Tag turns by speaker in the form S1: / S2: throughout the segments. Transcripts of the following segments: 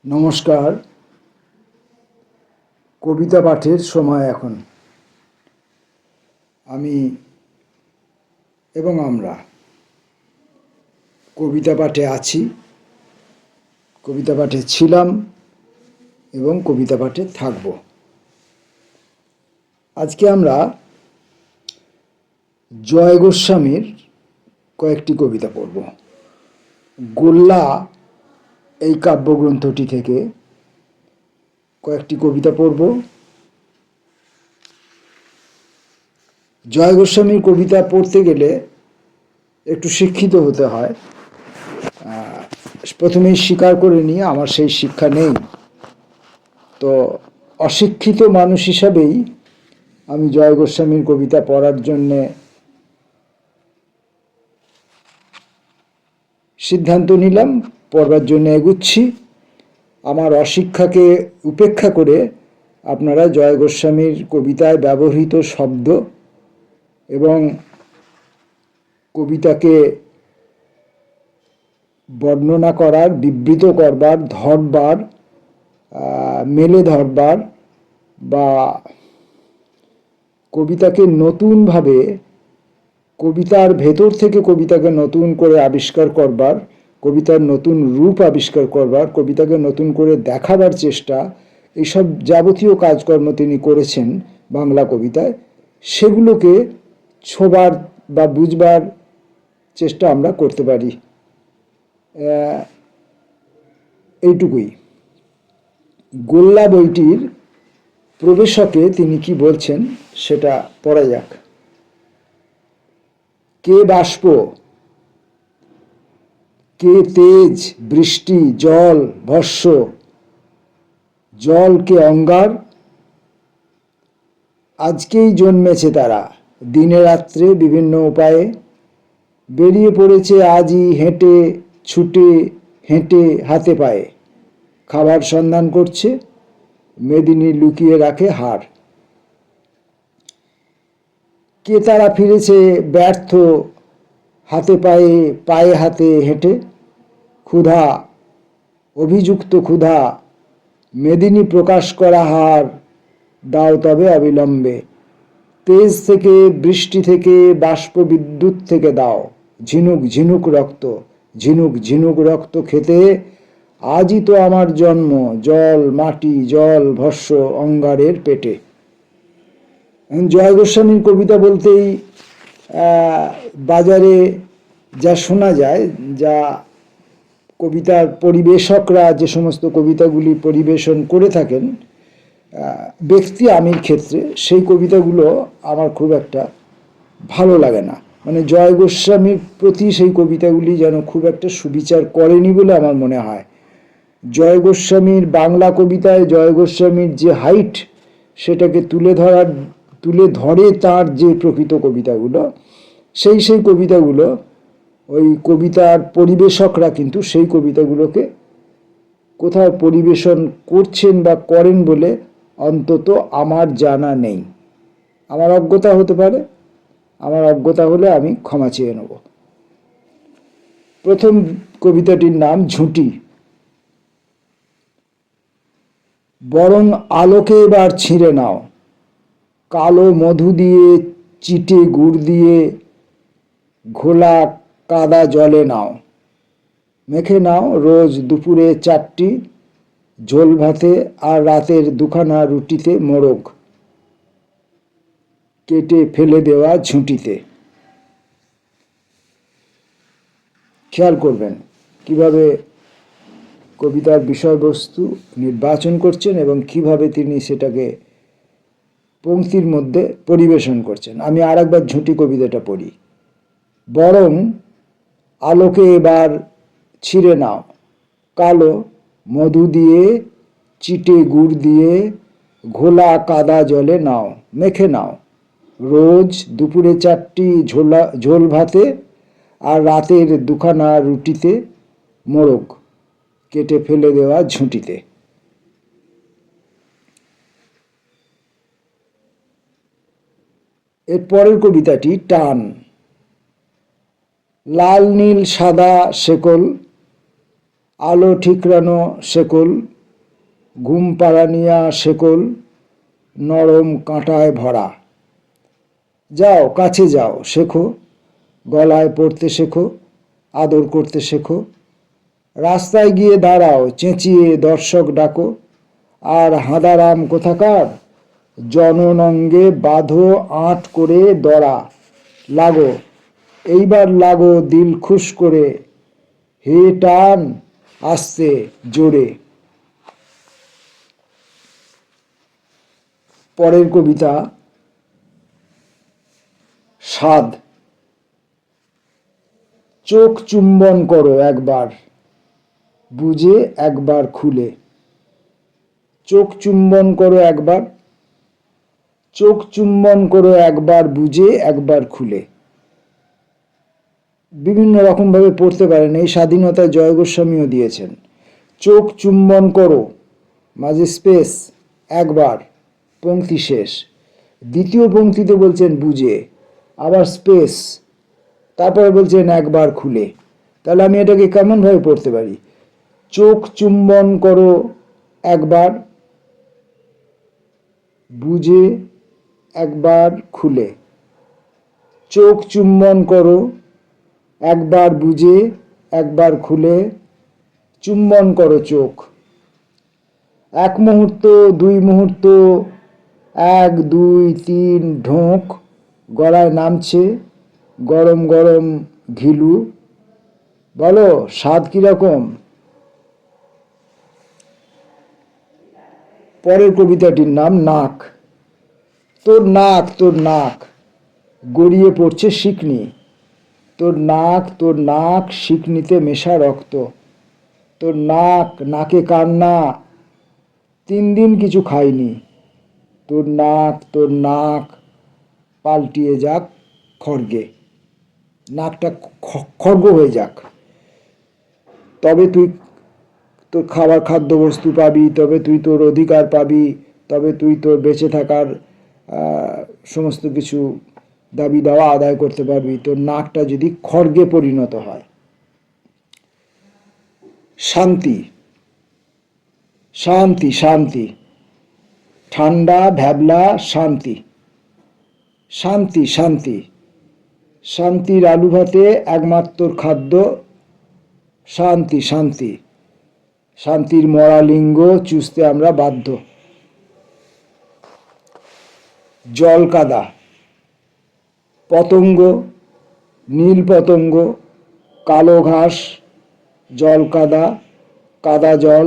S1: নমস্কার। কবিতা পাঠের সময় এখন। আমি এবং আমরা কবিতা পাঠে আছি, কবিতা পাঠে ছিলাম এবং কবিতা পাঠে থাকব। আজকে আমরা জয় গোস্বামীর কয়েকটি কবিতা পড়ব। গোল্লা এই কাব্যগ্রন্থটি থেকে কয়েকটি কবিতা পড়ব। জয় গোস্বামীর কবিতা পড়তে গেলে একটু শিক্ষিত হতে হয়। প্রথমেই স্বীকার করে নিয়ে আমার সেই শিক্ষা নেই, তো অশিক্ষিত মানুষ হিসাবেই আমি জয় গোস্বামীর কবিতা পড়ার জন্যে সিদ্ধান্ত নিলাম, পড়বার জন্য এগুচ্ছি। আমার অশিক্ষাকে উপেক্ষা করে আপনারা জয় গোস্বামীর কবিতায় ব্যবহৃত শব্দ এবং কবিতাকে বর্ণনা করার, বিবৃত করবার, ধরবার, মেলে ধরবার বা কবিতাকে নতুনভাবে, কবিতার ভেতর থেকে কবিতাকে নতুন করে আবিষ্কার করবার, কবিতার নতুন রূপ আবিষ্কার করবার, কবিতাকে নতুন করে দেখাবার চেষ্টা, এইসব যাবতীয় কাজকর্ম তিনি করেছেন বাংলা কবিতায়। সেগুলোকে ছোঁবার বা বুঝবার চেষ্টা আমরা করতে পারি। এইটুকুই। গোল্লা বইটির প্রবেশকে তিনি কি বলছেন সেটা পড়া যাক। কে বাষ্প, কে তেজ, বৃষ্টি, জল, ভস্য, জল কে অঙ্গার, আজকেই জন্মেছে তারা, দিনে রাত্রে বিভিন্ন উপায়ে বেরিয়ে পড়েছে আজই হেঁটে ছুটে হেঁটে হাতে পায়ে, খাবার সন্ধান করছে, মেদিনী লুকিয়ে রাখে হাড়। কে তারা ফিরেছে ব্যর্থ, হাতে পায়ে পায়ে হাতে হেঁটে, ক্ষুধা অভিযুক্ত ক্ষুধা, মেদিনী প্রকাশ করা হার, দাও তবে অবিলম্বে, তেজ থেকে বৃষ্টি থেকে বাষ্প বিদ্যুৎ থেকে দাও, ঝিনুক ঝিনুক রক্ত, ঝিনুক ঝিনুক রক্ত খেতে আজই তো আমার জন্ম, জল মাটি জল ভস্য অঙ্গারের পেটে। জয় গোস্বামীর কবিতা বলতেই বাজারে যা শোনা যায়, যা কবিতার পরিবেশকরা যে সমস্ত কবিতাগুলি পরিবেশন করে থাকেন ব্যক্তি আমির ক্ষেত্রে, সেই কবিতাগুলো আমার খুব একটা ভালো লাগে না। মানে জয় গোস্বামীর প্রতি সেই কবিতাগুলি যেন খুব একটা সুবিচার করেনি বলে আমার মনে হয়। জয় গোস্বামীর বাংলা কবিতায় জয় গোস্বামীর যে হাইট, সেটাকে তুলে ধরে তার যে প্রকৃত কবিতাগুলো, সেই কবিতাগুলো ওই কবিতার পরিবেশকরা কিন্তু সেই কবিতাগুলোকে কোথাও পরিবেশন করছেন বা করেন বলে অন্তত আমার জানা নেই। আমার অজ্ঞতা হতে পারে, আমার অজ্ঞতা হলে আমি ক্ষমা চেয়ে নেব। প্রথম কবিতাটির নাম ঝুঁটি। বরং আলোকে এবার ছিঁড়ে নাও, কালো মধু দিয়ে চিটে গুড় দিয়ে ঘোলা কাদা জলে নাও, মেখে নাও রোজ দুপুরে 4টি ঝোল ভাতে আর রাতের 2খানা রুটিতে মোড়ক, কেটে ফেলে দেওয়া ঝুঁটিতে। খেয়াল করবেন কিভাবে কবিতার বিষয়বস্তু নির্বাচন করছেন এবং কিভাবে তিনি সেটাকে পংক্তির মধ্যে পরিবেশন করছেন। আমি আর একবার ঝুঁটি কবিতাটা পড়ি। বরং আলোকে এবার ছিঁড়ে নাও, কালো মধু দিয়ে চিটে গুড় দিয়ে ঘোলা কাদা জলে নাও, মেখে নাও রোজ দুপুরে 4টি ঝোল ভাতে আর রাতের 2খানা রুটিতে মোড়ক, কেটে ফেলে দেওয়া ঝুঁটিতে। এর পরের কবিতাটি টান। লাল নীল সাদা শেকল, আলো ঠিকরানো শেকল, ঘুম পাড়ানিয়া শেকল, নরম কাঁটায় ভরা। যাও কাছে যাও, শেখো, গলায় পড়তে শেখো, আদর করতে শেখো। রাস্তায় গিয়ে দাঁড়াও, চেঁচিয়ে দর্শক ডাকো। আর হাঁদারাম কোথাকার, জননঙ্গে বাঁধো আঁট করে দড়া। লাগো, এইবার লাগো দিল খুশ করে, হে টান আস্তে জোরে। পরের কবিতা স্বাদ। চোখ চুম্বন করো একবার, বুঝে একবার খুলে। চোখ চুম্বন করো একবার, চোখ চুম্বন করো একবার, বুঝে একবার খুলে। বিভিন্ন রকমভাবে পড়তে পারেন, এই স্বাধীনতা জয় গোস্বামীও দিয়েছেন। চোখ চুম্বন করো, মাঝে স্পেস, একবার, পংক্তি শেষ। দ্বিতীয় পংক্তিতে বলছেন বুঝে, আবার স্পেস, তারপরে বলছেন একবার খুলে। তাহলে আমি এটাকে কেমনভাবে পড়তে পারি? চোখ চুম্বন করো একবার, বুঝে একবার খুলে। চোখ চুম্বন করো একবার, বুঝে একবার খুলে। চুম্বন করো চোখ। এক মুহূর্ত, দুই মুহূর্ত, এক দুই তিন ঢোক, গলায় নামছে গরম গরম ঘিলু। বলো স্বাদ কিরকম? পরের কবিতাটির নাম নাক। তোর নাক, তোর নাক গড়িয়ে পড়ছে শিকনি। তোর নাক শিকনিতে মেশা রক্ত। তোর নাক, নাকে কান্না, 3 দিন কিছু খাইনি। তোর নাক পাল্টিয়ে যাক খড়গে। নাকটা খড়গ হয়ে যাক, তবে তুই তোর খাবার খাদ্যবস্তু পাবি, তবে তুই তোর অধিকার পাবি, তবে তুই তোর বেঁচে থাকার সমস্ত কিছু দাবি দাওয়া আদায় করতে পারবি। তোর নাকটা যদি খড়গে পরিণত হয়। শান্তি, শান্তি, শান্তি, ঠান্ডা ভ্যাবলা শান্তি। শান্তি, শান্তি, শান্তির আলু ভাতে একমাত্র খাদ্য শান্তি। শান্তি, শান্তির মরা লিঙ্গ চুষতে আমরা বাধ্য। জল কাদা, পতঙ্গ, নীল পতঙ্গ, কালো ঘাস, জল কাদা, কাদা জল,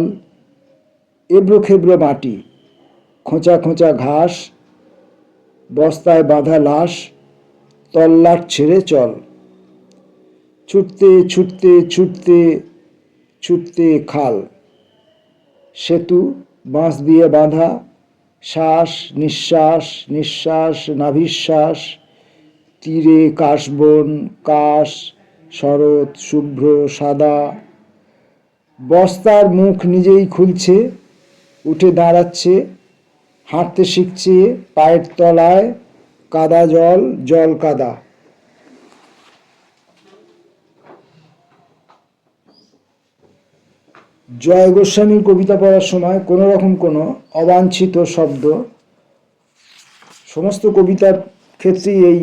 S1: এবড়ো খেবড়ো মাটি, খোঁচা খোঁচা ঘাস, বস্তায় বাঁধা লাশ, তল্লাট ছেড়ে চল। ছুটতে ছুটতে ছুটতে ছুটতে খাল, সেতু বাঁশ দিয়ে বাঁধা, শ্বাস নিঃশ্বাস নিঃশ্বাস নাভিশ্বাস, তীরে কাশবন, কাশ, শরৎ শুভ্র সাদা। বস্তার মুখ নিজেই খুলছে, উঠে দাঁড়াচ্ছে, হাঁটতে শিখছে, পায়ের তলায় কাদা জল, জল কাদা। জয় গোস্বামীর কবিতা পড়ার সময় কোনো রকম কোনো অবাঞ্ছিত শব্দ, সমস্ত কবিতার ক্ষেত্রেই এই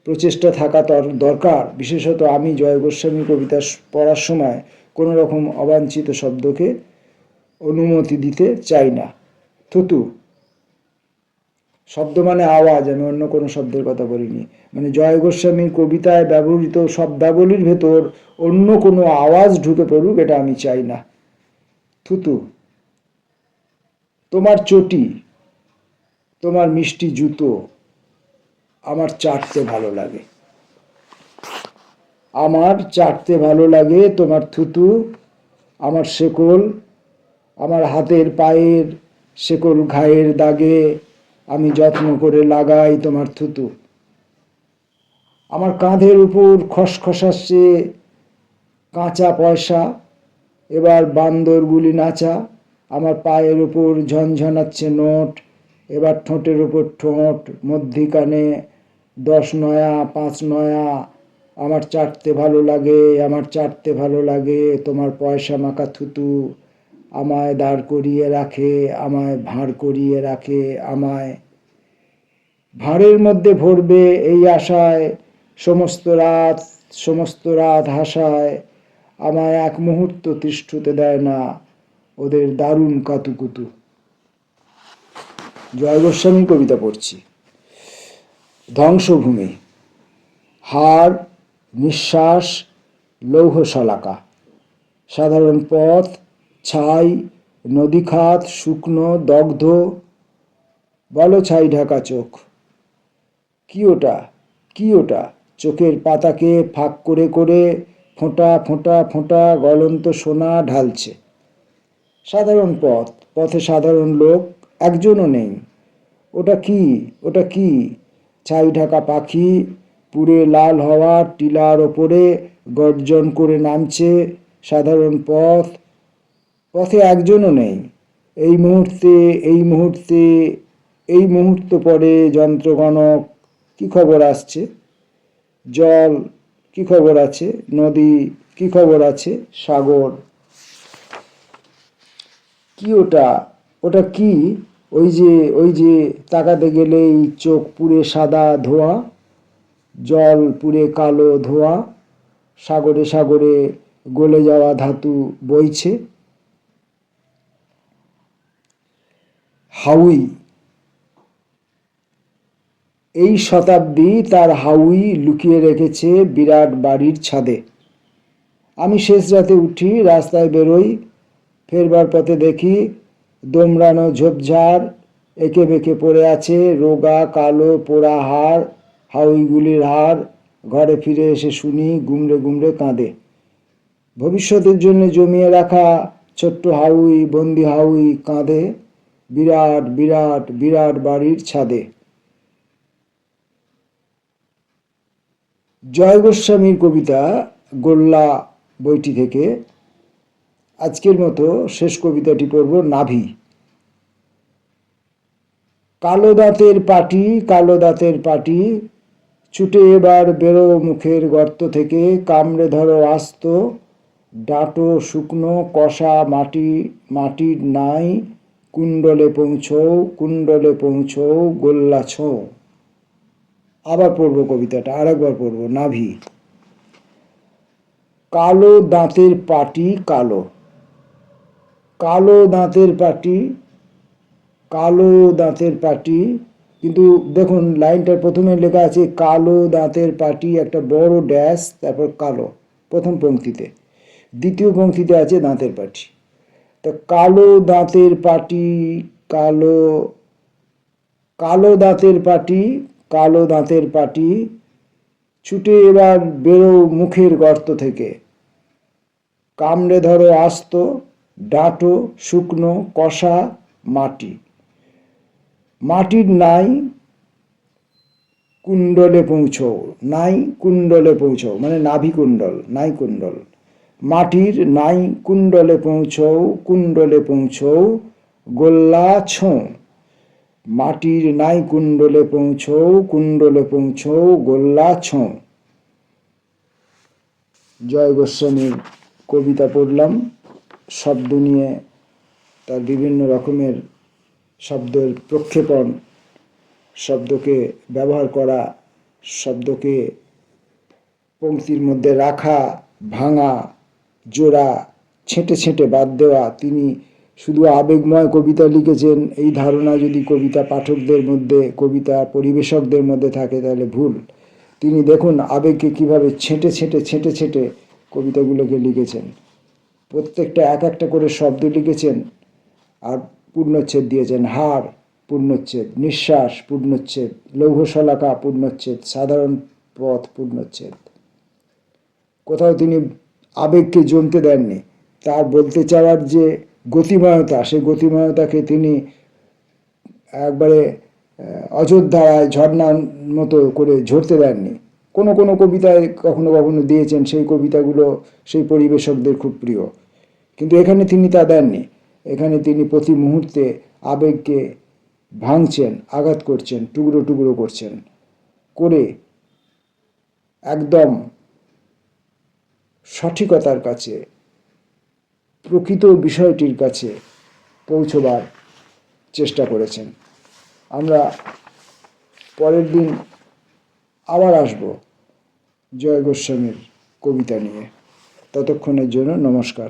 S1: প্রচেষ্টা থাকা দরকার। বিশেষত আমি জয় গোস্বামীর কবিতা পড়ার সময় কোনো রকম অবাঞ্ছিত শব্দকে অনুমতি দিতে চাই না। থুতু শব্দ মানে আওয়াজ, আমি অন্য কোনো শব্দের কথা বলিনি। মানে জয় গোস্বামীর কবিতায় ব্যবহৃত শব্দাবলীর ভেতর অন্য কোনো আওয়াজ ঢুকে পড়ুক, এটা আমি চাই না। থুতু। তোমার চটি, তোমার মিষ্টি জুতো আমার চাটতে ভালো লাগে। আমার চাটতে ভালো লাগে তোমার থুতু। আমার শেকল, আমার হাতের পায়ের শেকল ঘায়ের দাগে আমি যত্ন করে লাগাই তোমার থুতু। আমার কাঁধের উপর খসখসাচ্ছে কাঁচা পয়সা, এবার বান্দরগুলি নাচা। আমার পায়ের উপর ঝনঝনাচ্ছে নোট, এবার ঠোঁটের উপর ঠোঁট, মধ্যিখানে 10 নয়া 5 নয়া আমার চাটতে ভালো লাগে, আমার চাটতে ভালো লাগে, তোমার পয়সা মাখা থুতু আমায় দাঁড় করিয়ে রাখে, আমায় ভাঁড় করিয়ে রাখে, আমায় ভাঁড়ের মধ্যে ভরবে এই আশায়, সমস্ত রাত হাসায়, আমায় এক মুহূর্ত তিষ্ঠুতে দেয় না ওদের দারুণ কাতুকুতু। জয় গোস্বামী কবিতা পড়ছি। ধ্বংসভূমি। হাড়, নিঃশ্বাস, লৌহ শলাকা, সাধারণ পথ, ছাই, নদীখাত, শুকনো, দগ্ধ, বলো ছাই ঢাকা চোখ। কি ওটা, কি ওটা? চোখের পাতাকে ফাঁক করে করে ফোঁটা ফোঁটা ফোঁটা গলন্ত সোনা ঢালছে। সাধারণ পথ, পথে সাধারণ লোক, একজনও নেই। ওটা কি, ওটা কি? ছাই ঢাকা পাখি পুড়ে লাল হওয়া টিলার ওপরে গর্জন করে নামছে। সাধারণ পথ, পথে একজনও নেই। এই মুহূর্তে, এই মুহূর্তে, এই মুহূর্ত পরে যন্ত্রগণক কি খবর আসছে? জল কি খবর আছে? নদী কি খবর আছে? সাগর। কি ওটা, ওটা কি? ওই যে তাকাতে গেলেই চোখ পুড়ে সাদা ধোঁয়া, জল পুড়ে কালো ধোঁয়া, সাগরে সাগরে গলে যাওয়া ধাতু বইছে। হাউই। এই শতাব্দী তার হাউই লুকিয়ে রেখেছে বিরাট বাড়ির ছাদে। আমি শেষ রাতে উঠি, রাস্তায় বেরোই, ফেরবার পথে দেখি দোমড়ানো ঝোপঝাড় এঁকে বেঁকে পড়ে আছে রোগা কালো পোড়া হাড়, হাউইগুলির হাড়। ঘরে ফিরে এসে শুনি গুমড়ে গুমড়ে কাঁদে। ভবিষ্যতের জন্য জমিয়ে রাখা ছোট্ট হাউই, বন্দি হাউই কাঁদে বিরাট বিরাট বিরাট বাড়ির ছাদে। জয় গোস্বামীর কবিতা গোল্লা বইটি থেকে আজকের মতো শেষ কবিতাটি পড়ব, নাভি। কালো দাঁতের পাটি, কালো দাঁতের পাটি, ছুটে এবার বেরো মুখের গর্ত থেকে, কামড়ে ধরো আস্ত, ডাঁটো শুকনো কষা মাটি, মাটির নাই, কুণ্ডলে পৌঁছও, কুণ্ডলে পৌঁছও, গোল্লা ছোঁ। আবার পড়ব কবিতাটা, আরেকবার পড়ব। নাভি। কালো দাঁতের পাটি কালো, কালো দাঁতের পাটি, কালো দাঁতের পাটি, কিন্তু দেখুন লাইনটার প্রথমে লেখা আছে কালো দাঁতের পাটি, একটা বড় ড্যাশ, তারপর কালো প্রথম পংক্তিতে, দ্বিতীয় পংক্তিতে আছে দাঁতের পাটি। তো কালো দাঁতের পাটি, কালো, কালো দাঁতের পাটি, কালো দাঁতের পাটি, ছুটে এবার বেরো মুখের গর্ত থেকে, কামড়ে ধরো আস্ত, ডাঁটো শুকনো কষা মাটি, মাটির নাই কুণ্ডলে পৌঁছও, নাই কুণ্ডলে পৌঁছও মানে নাভি কুণ্ডল, নাই কুণ্ডল, মাটির নাই কুণ্ডলে পৌঁছও, কুণ্ডলে পৌঁছও, গোল্লা ছোঁ। মাটির নাই কুণ্ডলে পৌঁছও, কুণ্ডলে পৌঁছও, গোল্লা ছোঁ। জয় গোস্বামীর কবিতা পড়লাম। শব্দ নিয়ে তার বিভিন্ন রকমের শব্দের প্রক্ষেপণ, শব্দকে ব্যবহার করা, শব্দকে পংক্তির মধ্যে রাখা, ভাঙা, জোড়া, ছেঁটে ছেঁটে বাদ দেওয়া। তিনি শুধু আবেগময় কবিতা লিখেছেন এই ধারণা যদি কবিতা পাঠকদের মধ্যে, কবিতা পরিবেশকদের মধ্যে থাকে তাহলে ভুল। তিনি দেখুন আবেগকে কিভাবে ছেঁটে ছেঁটে ছেঁটে ছেঁটে কবিতাগুলোকে লিখেছেন। প্রত্যেকটা এক একটা করে শব্দ লিখেছেন আর পূর্ণচ্ছেদ দিয়েছেন। হাড় পূর্ণচ্ছেদ, নিঃশ্বাস পূর্ণচ্ছেদ, লৌহ শলাকা পূর্ণচ্ছেদ, সাধারণ পথ পূর্ণচ্ছেদ। কোথাও তিনি আবেগকে জমতে দেননি। তার বলতে চাওয়ার যে গতিময়তা, সেই গতিময়তাকে তিনি একবারে অযোধ্যায় ঝর্ণার মতো করে ঝরতে দেননি। কোনো কোনো কবিতায় কখনো কখনো দিয়েছেন, সেই কবিতাগুলো সেই পরিবেশকদের খুব প্রিয়, কিন্তু এখানে তিনি তা দেননি। এখানে তিনি প্রতি মুহূর্তে আবেগকে ভাঙছেন, আঘাত করছেন, টুকরো টুকরো করছেন, করে একদম সঠিকতার কাছে, প্রকৃত বিষয়টির কাছে পৌঁছবার চেষ্টা করেছেন। আমরা পরের দিন আবার আসব জয় গোস্বামীর কবিতা নিয়ে। ততক্ষণের জন্য নমস্কার।